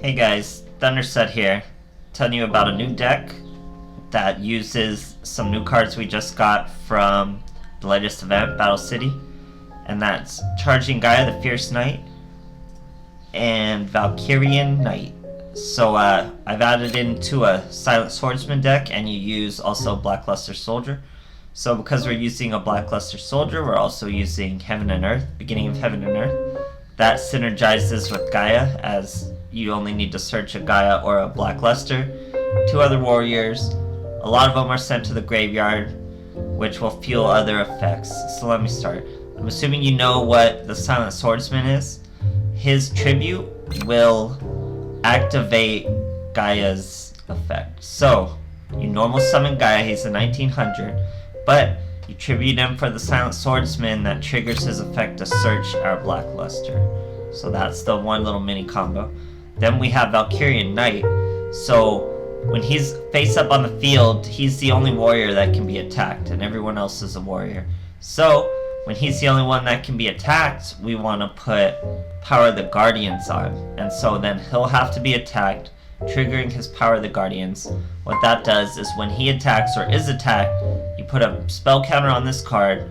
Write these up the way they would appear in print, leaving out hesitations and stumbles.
Hey guys, Thunderset here, telling you about a new deck that uses some new cards we just got from the latest event, Battle City, and that's Charging Gaia the Fierce Knight and Valkyrian Knight. So I've added into a Silent Swordsman deck, and you use also Blackluster Soldier. So because we're using a Blackluster Soldier, we're also using Heaven and Earth, beginning of Heaven and Earth. That synergizes with Gaia, as you only need to search a Gaia or a Blackluster. Two other warriors. A lot of them are sent to the graveyard, which will fuel other effects. So let me start. I'm assuming you know what the Silent Swordsman is. His tribute will activate Gaia's effect. So, you normal summon Gaia, he's a 1900, but you tribute him for the Silent Swordsman that triggers his effect to search our Blackluster. So that's the one little mini combo. Then we have Valkyrian Knight. So when he's face up on the field, he's the only warrior that can be attacked, and everyone else is a warrior. So when he's the only one that can be attacked, we want to put Power of the Guardians on. And so then he'll have to be attacked, triggering his Power of the Guardians. What that does is when he attacks or is attacked, you put a spell counter on this card.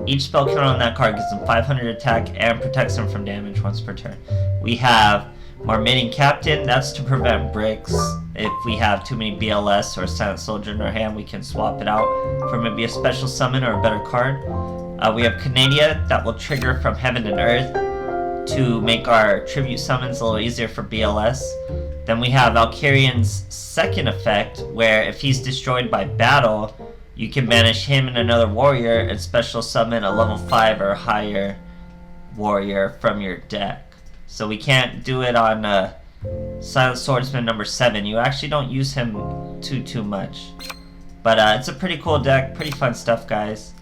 Each spell counter on that card gives him 500 attack and protects him from damage once per turn. We have Marmiting Captain, that's to prevent bricks. If we have too many BLS or Silent Soldier in our hand, we can swap it out for maybe a special summon or a better card. We have Canadia, that will trigger from Heaven and Earth to make our tribute summons a little easier for BLS. Then we have Valkyrian's second effect, where if he's destroyed by battle, you can banish him and another warrior and special summon a level 5 or higher warrior from your deck. So we can't do it on Silent Swordsman number 7. You actually don't use him too much. But it's a pretty cool deck, pretty fun stuff, guys.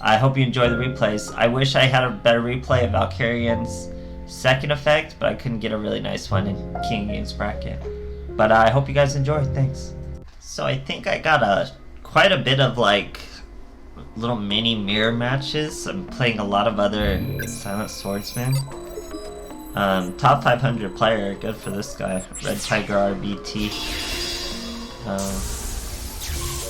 I hope you enjoy the replays. I wish I had a better replay of Valkyrian's second effect, but I couldn't get a really nice one in King of Games bracket. But I hope you guys enjoy. Thanks. So I think I got quite a bit of like little mini mirror matches. I'm playing a lot of other Silent Swordsmen. Top 500 player, good for this guy. Red Tiger RBT.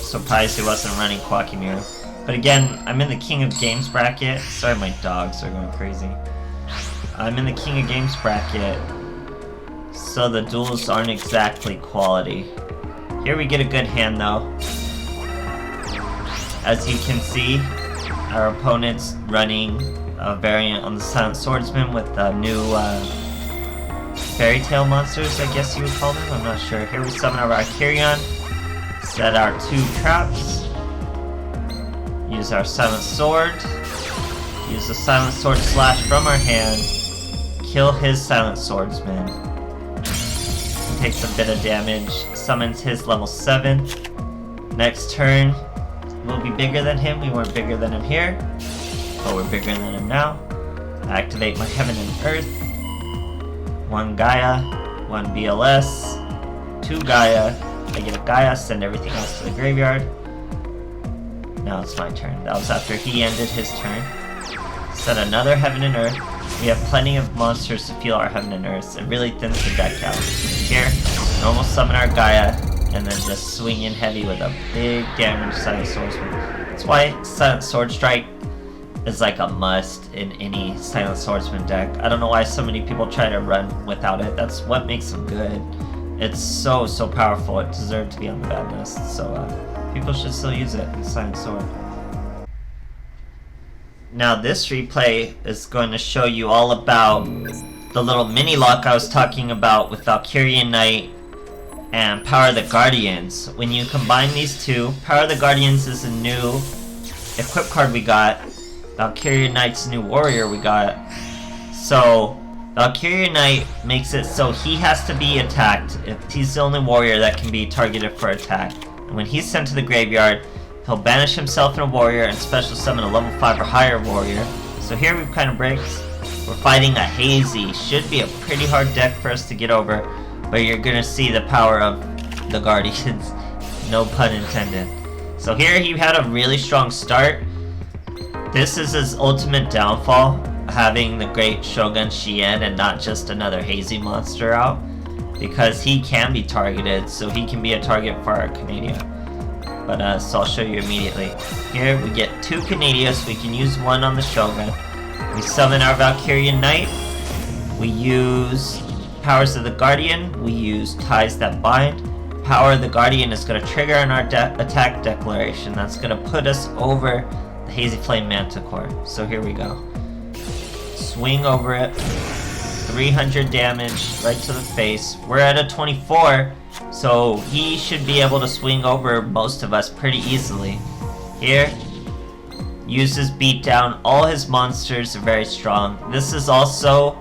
Surprised he wasn't running Quacky Mirror. But again, I'm in the King of Games bracket. Sorry, my dogs are going crazy. I'm in the King of Games bracket, so the duels aren't exactly quality. Here we get a good hand though. As you can see, our opponent's running a variant on the Silent Swordsman with the new fairy tale monsters, I guess you would call them. I'm not sure. Here we summon our Valkyrian, set our 2 traps, use our Silent Sword, use the Silent Sword slash from our hand, kill his Silent Swordsman. He takes a bit of damage, summons his level 7. Next turn, we'll be bigger than him. We weren't bigger than him here, but we're bigger than him now. Activate my Heaven and Earth. 1 Gaia, 1 BLS, 2 Gaia. I get a Gaia, send everything else to the graveyard. Now it's my turn. That was after he ended his turn. Set another Heaven and Earth. We have plenty of monsters to fuel our Heaven and Earth. It really thins the deck out. Here, normal summon our Gaia, and then just swing in heavy with a big damage Silent Swordsman. That's why Silent Sword Strike is like a must in any Silent Swordsman deck. I don't know why so many people try to run without it. That's what makes them good. It's so powerful. It deserved to be on the bad list. So people should still use it in Silent Sword. Now this replay is going to show you all about the little mini lock I was talking about with Valkyrian Knight and Power of the Guardians. When you combine these two, Power of the Guardians is a new equip card we got. Valkyrian Knight's new warrior we got. So Valkyrian Knight makes it so he has to be attacked if he's the only warrior that can be targeted for attack. And when he's sent to the graveyard, he'll banish himself and a warrior and special summon a level 5 or higher warrior. So here we've kind of breaks. We're fighting a hazy. Should be a pretty hard deck for us to get over, but you're gonna see the power of the Guardians. No pun intended. So here he had a really strong start. This is his ultimate downfall, having the great Shogun Shien and not just another hazy monster out. because he can be targeted, so he can be a target for our Canadia. But so I'll show you immediately. Here we get 2 Canadias, we can use 1 on the Shogun. We summon our Valkyrian Knight. We use Powers of the Guardian. We use Ties That Bind. Power of the Guardian is going to trigger on our attack declaration. That's going to put us over the Hazy Flame Manticore. So here we go. Swing over it. 300 damage right to the face. We're at a 24, so he should be able to swing over most of us pretty easily. Here, uses beatdown. All his monsters are very strong. This is also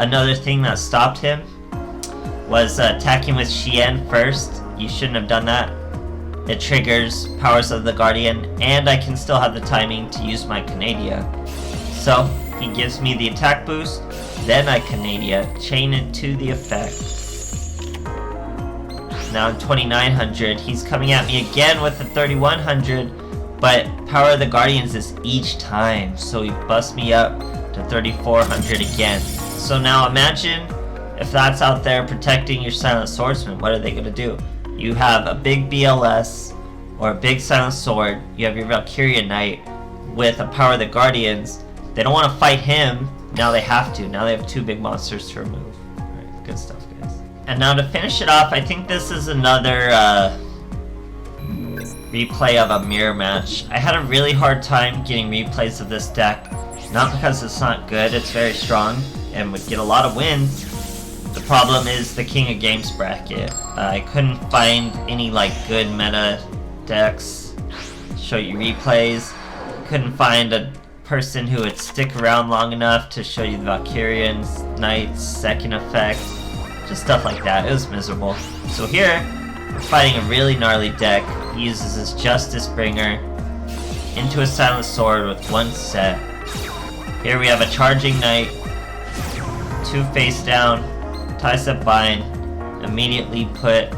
another thing that stopped him, was attacking with Shien first. You shouldn't have done that. It triggers Powers of the Guardian, and I can still have the timing to use my Canadia. So, he gives me the attack boost, then I Canadia, chain it to the effect. Now in 2900, he's coming at me again with the 3100, but Power of the Guardians is each time, so he busts me up to 3400 again. So now imagine if that's out there protecting your Silent Swordsman, what are they going to do? You have a big BLS or a big Silent Sword, you have your Valkyrian Knight with a Power of the Guardians. They don't want to fight him, now they have to. Now they have 2 big monsters to remove. Alright, good stuff, guys. And now to finish it off, I think this is another replay of a mirror match. I had a really hard time getting replays of this deck. Not because it's not good, it's very strong and would get a lot of wins. The problem is the King of Games bracket. I couldn't find any like good meta decks, show you replays. Couldn't find a person who would stick around long enough to show you the Valkyrian's Knight's second effect. Just stuff like that. It was miserable. So here, we're fighting a really gnarly deck. He uses his Justice Bringer into a Silent Sword with 1 set. Here we have a Charging Knight, 2 face down, Ties That Bind, immediately put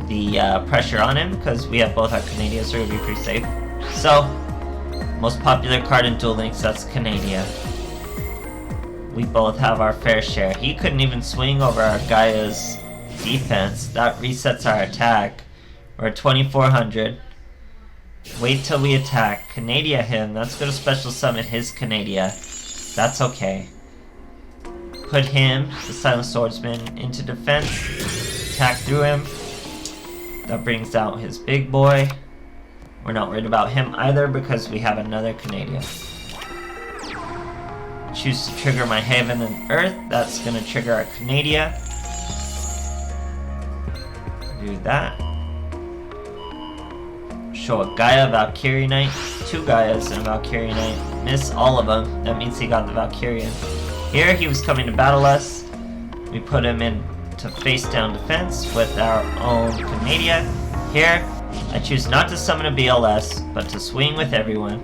the pressure on him because we have both our Canadias, so we're going to be pretty safe. So, most popular card in Duel Links, that's Canadia. We both have our fair share. He couldn't even swing over our Gaia's defense. That resets our attack. We're at 2400. Wait till we attack. Canadia him. That's going to special summon his Canadia. That's okay. Put him, the Silent Swordsman, into defense. Attack through him. That brings out his big boy. We're not worried about him either because we have another Canadia. Choose to trigger my Heaven and Earth. That's going to trigger our Canadia. Do that. Show a Gaia, Valkyrian Knight. 2 Gaias and a Valkyrian Knight. Miss all of them. That means he got the Valkyrian. Here he was coming to battle us. We put him into face down defense with our own Canadia. Here, I choose not to summon a BLS, but to swing with everyone.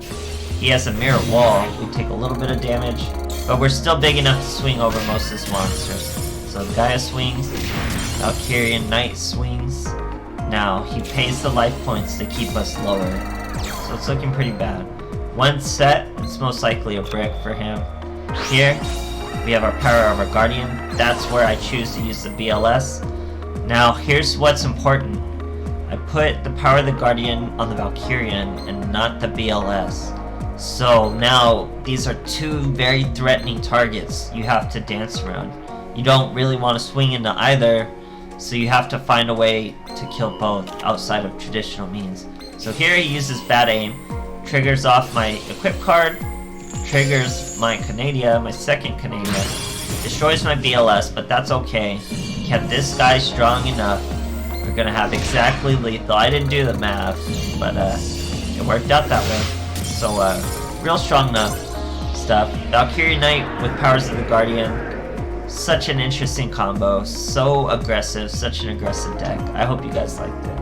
He has a mirror wall. We take a little bit of damage, but we're still big enough to swing over most of his monsters. So Gaia swings, Valkyrian Knight swings. Now, he pays the life points to keep us lower. So it's looking pretty bad. 1 set, it's most likely a brick for him. Here, we have our Power of our Guardian. That's where I choose to use the BLS. Now, here's what's important. I put the Power of the Guardian on the Valkyrian and not the BLS. So now, these are 2 very threatening targets you have to dance around. You don't really want to swing into either, so you have to find a way to kill both outside of traditional means. So here he uses Bad Aim, triggers off my equip card, triggers my Canadia, my second Canadia, destroys my BLS, but that's okay. Kept this guy strong enough. We're gonna have exactly lethal. I didn't do the math, but it worked out that way. So real strong enough stuff. Valkyrian Knight with Powers of the Guardian. Such an interesting combo. So aggressive. Such an aggressive deck. I hope you guys liked it.